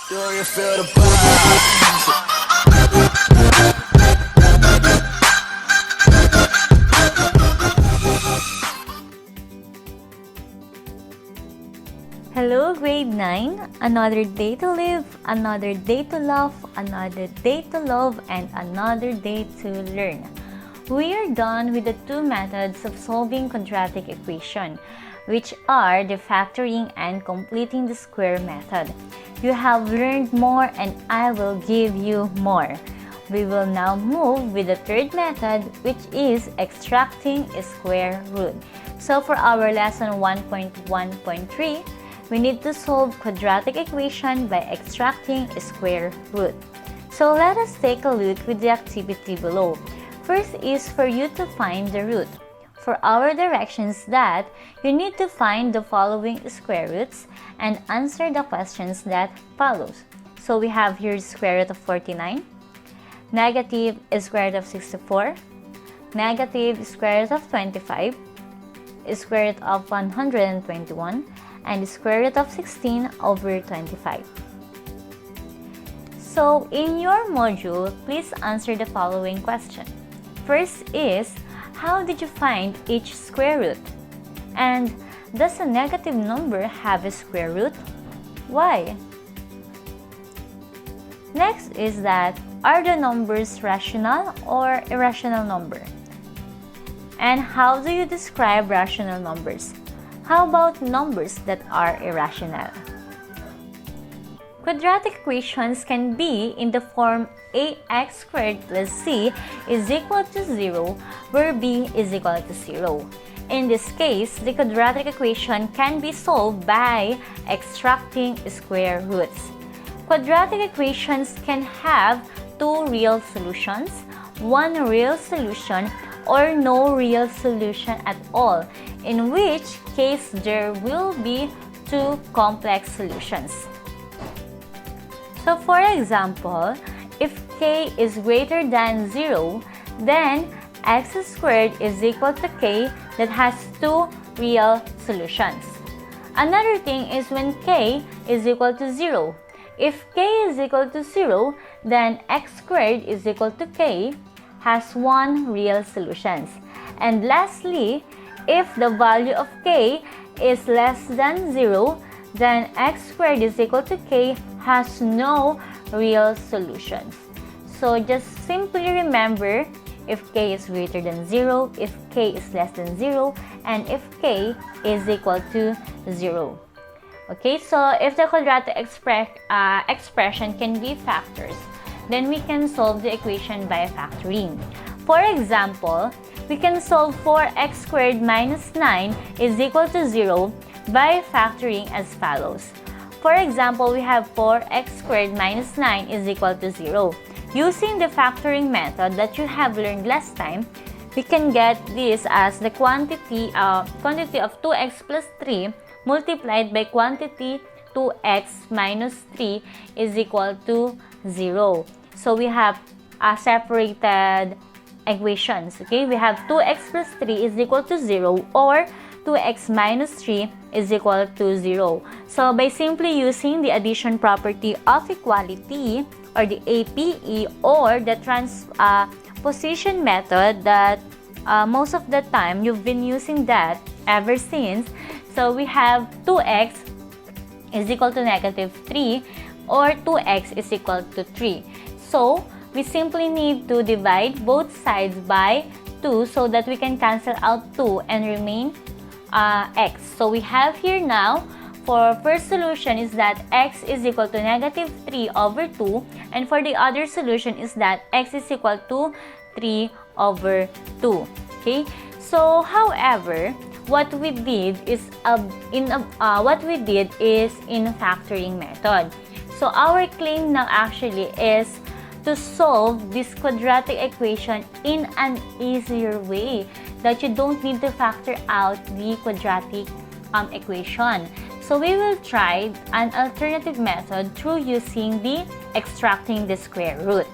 Do you feel the vibe? Hello, grade 9. Another day to live, another day to laugh, another day to love, and another day to learn. We are done with the two methods of solving quadratic equation, which are the factoring and completing the square method. You have learned more and I will give you more. We will now move with the third method, which is extracting a square root. So for our lesson 1.1.3, we need to solve quadratic equation by extracting a square root. So let us take a look with the activity below. First is for you to find the root. For our directions that you need to find the following square roots and answer the questions that follows. So we have here square root of 49, negative square root of 64, negative square root of 25, square root of 121, and square root of 16 over 25. So in your module, please answer the following question. First is, how did you find each square root? And does a negative number have a square root? Why? Next is that, are the numbers rational or irrational number? And how do you describe rational numbers? How about numbers that are irrational? Quadratic equations can be in the form ax squared plus c is equal to 0, where b is equal to 0. In this case, the quadratic equation can be solved by extracting square roots. Quadratic equations can have two real solutions, one real solution, or no real solution at all, in which case there will be two complex solutions. So for example, if k is greater than 0, then x squared is equal to k that has two real solutions. Another thing is when k is equal to 0. If k is equal to 0, then x squared is equal to k has one real solution. And lastly, if the value of k is less than 0, then x squared is equal to k has no real solutions. So just simply remember, if k is greater than 0, if k is less than 0, and if k is equal to 0. Okay, so if the quadratic expression can be factors, then we can solve the equation by factoring. For example, we can solve 4x squared minus 9 is equal to 0 by factoring as follows. For example, we have 4x squared minus 9 is equal to 0. Using the factoring method that you have learned last time, we can get this as the quantity of 2x plus 3 multiplied by quantity 2x minus 3 is equal to 0. So we have separated equations. Okay, we have 2x plus 3 is equal to 0, or 2x minus 3 is equal to 0. So by simply using the addition property of equality, or the APE, or the transposition method that most of the time you've been using that ever since. So we have 2x is equal to negative 3, or 2x is equal to 3. So we simply need to divide both sides by 2 so that we can cancel out 2 and remain x. So we have here now, for first solution is that x is equal to negative 3 over 2, and for the other solution is that x is equal to 3 over 2. Okay, so however, what we did is in factoring method. So our claim now actually is to solve this quadratic equation in an easier way, that you don't need to factor out the quadratic equation. So we will try an alternative method through using the extracting the square root.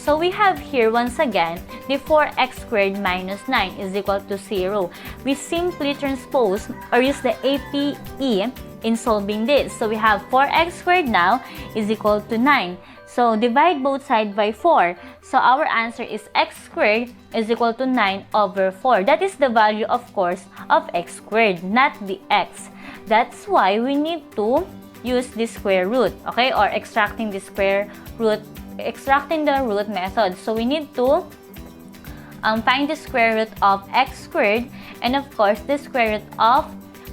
So we have here once again the 4x squared minus 9 is equal to 0. We simply transpose or use the APE in solving this. So we have 4x squared now is equal to 9. So divide both sides by 4. So our answer is x squared is equal to 9 over 4. That is the value, of course, of x squared, not the x. That's why we need to use the square root, okay, or extracting the root method. So we need to find the square root of x squared and of course the square root of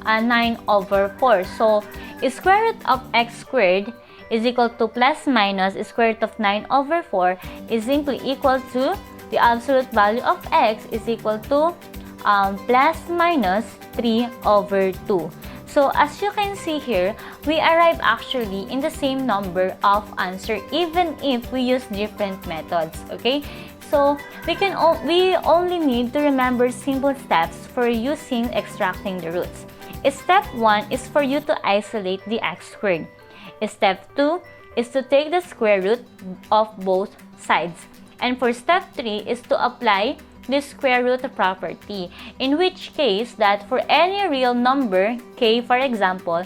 9 over 4. So square root of x squared is equal to plus minus square root of 9 over 4 is simply equal to the absolute value of x is equal to plus minus 3 over 2. So as you can see here, we arrive actually in the same number of answer even if we use different methods, okay? So we only need to remember simple steps for using extracting the roots. Step 1 is for you to isolate the x squared. Step 2 is to take the square root of both sides. And for step 3 is to apply the square root property, in which case that for any real number, k for example,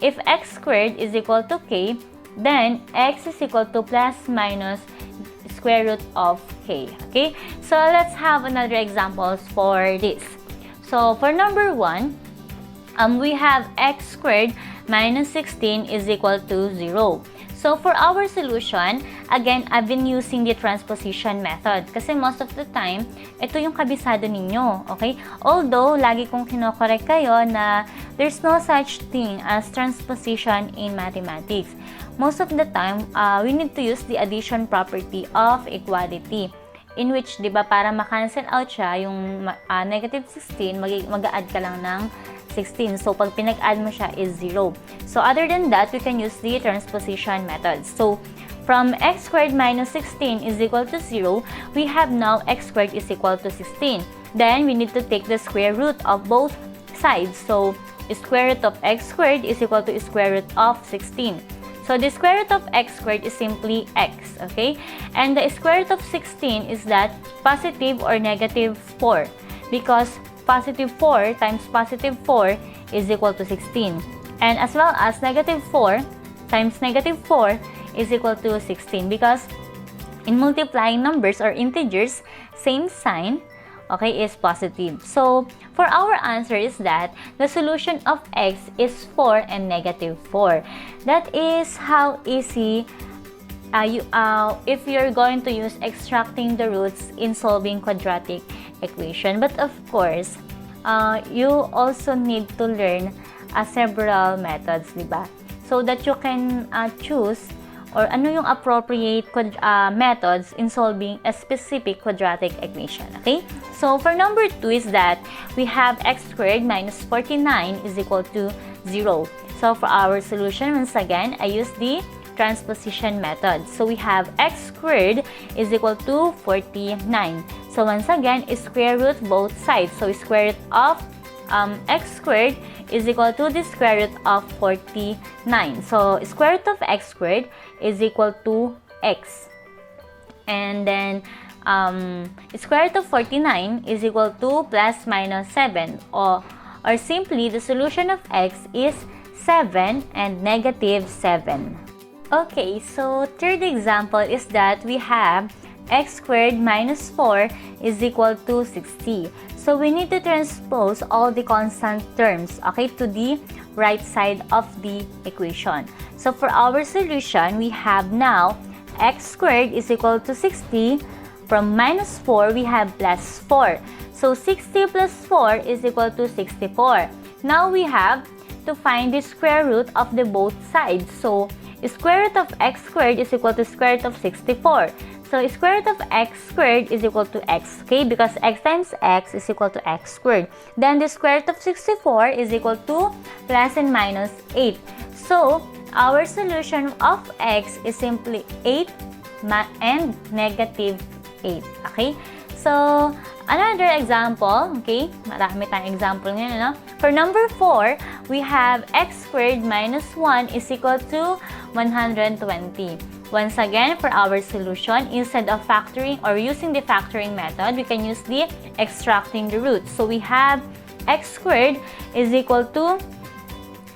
if x squared is equal to k, then x is equal to plus minus square root of k. Okay, so let's have another examples for this. So for number 1, we have x squared minus 16 is equal to 0. So for our solution, again, I've been using the transposition method kasi most of the time, ito yung kabisado ninyo, okay? Although, lagi kong kinokorek kayo na there's no such thing as transposition in mathematics. Most of the time, we need to use the addition property of equality, in which, di ba, para ma-cancel out siya, yung negative 16, mag-a-add ka lang ng 16. So, pag pinag-add mo siya is 0. So, other than that, we can use the transposition method. So, from x squared minus 16 is equal to 0, we have now x squared is equal to 16. Then, we need to take the square root of both sides. So, square root of x squared is equal to square root of 16. So, the square root of x squared is simply x, okay? And the square root of 16 is that positive or negative 4. Because positive 4 times positive 4 is equal to 16. And as well as negative 4 times negative 4 is equal to 16. Because in multiplying numbers or integers, same sign, okay, is positive. So, for our answer is that the solution of x is 4 and negative 4. That is how easy if you're going to use extracting the roots in solving quadratic equation. But of course, you also need to learn several methods, diba? So that you can choose or ano yung appropriate methods in solving a specific quadratic equation, okay? So for number 2 is that we have x squared minus 49 is equal to 0. So for our solution, once again, I use the transposition method. So we have x squared is equal to 49. So once again, square root both sides. So square root of x squared is equal to the square root of 49. So square root of x squared is equal to x. And then square root of 49 is equal to plus minus 7. Or simply, the solution of x is 7 and negative 7. Okay, so third example is that we have x squared minus 4 is equal to 60. So we need to transpose all the constant terms, okay, to the right side of the equation. So for our solution, we have now x squared is equal to 60. From minus 4, we have plus 4. So 60 plus 4 is equal to 64. Now we have to find the square root of the both sides. So square root of x squared is equal to square root of 64. So square root of x squared is equal to x, okay? Because x times x is equal to x squared. Then the square root of 64 is equal to plus and minus 8. So our solution of x is simply 8 and negative 8, okay? So another example, okay? Marami tayong example ngayon, no? For number 4, we have x squared minus 1 is equal to 120. Once again, for our solution, instead of factoring or using the factoring method, we can use the extracting the roots. So we have x squared is equal to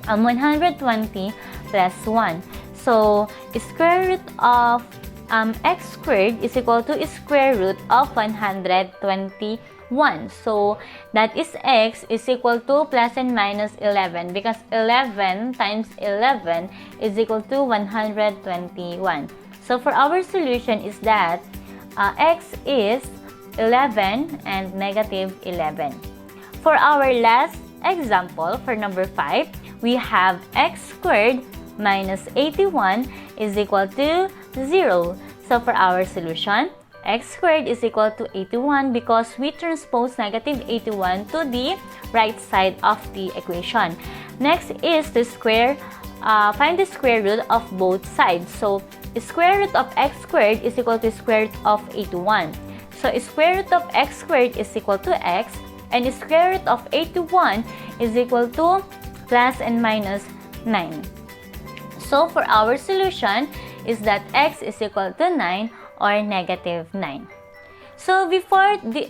120 plus 1. So, square root of x squared is equal to square root of 121. So, that is x is equal to plus and minus 11 because 11 times 11 is equal to 121. So, for our solution is that x is 11 and negative 11. For our last example, for number 5, we have x squared minus 81 is equal to 0. So for our solution, x squared is equal to 81 because we transpose negative 81 to the right side of the equation. Next is to find the square root of both sides. So square root of x squared is equal to square root of 81. So square root of x squared is equal to x, and square root of 81 is equal to plus and minus 9. So for our solution is that x is equal to 9 or negative 9. So before the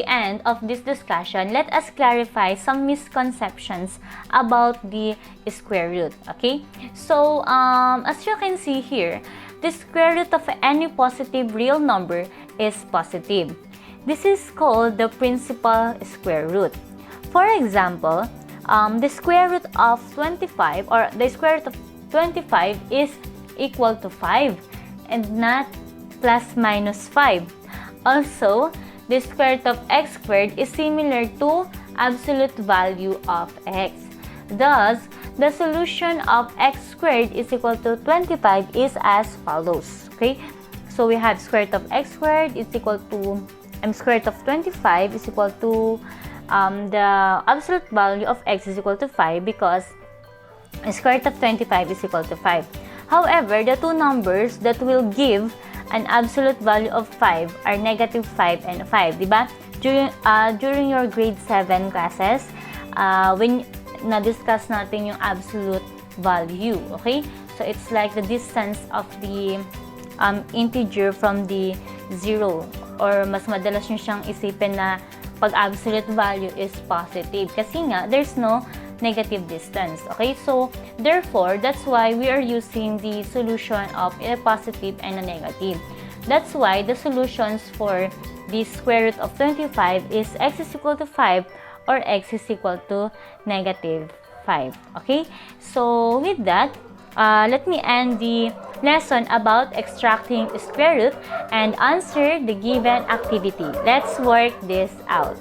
end of this discussion, let us clarify some misconceptions about the square root. Okay? So as you can see here, the square root of any positive real number is positive. This is called the principal square root. For example, the square root of 25 or the square root of 25 is equal to 5 and not plus minus 5. Also, the square root of x squared is similar to absolute value of x. Thus, the solution of x squared is equal to 25 is as follows. Okay? So we have square root of x squared is equal to square root of 25 is equal to the absolute value of x is equal to 5 because square root of 25 is equal to 5. However, the two numbers that will give an absolute value of 5 are negative 5 and 5, diba? During your grade 7 classes, when na-discuss natin yung absolute value, okay? So, it's like the distance of the integer from the 0, or mas madalas nyo siyang isipin na pag absolute value is positive kasi nga, there's no negative distance. Okay, so therefore, that's why we are using the solution of a positive and a negative. That's why the solutions for the square root of 25 is x is equal to 5 or x is equal to negative 5. Okay, so with that, let me end the lesson about extracting square root and answer the given activity. Let's work this out.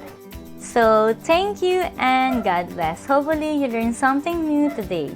So, thank you and God bless. Hopefully, you learned something new today.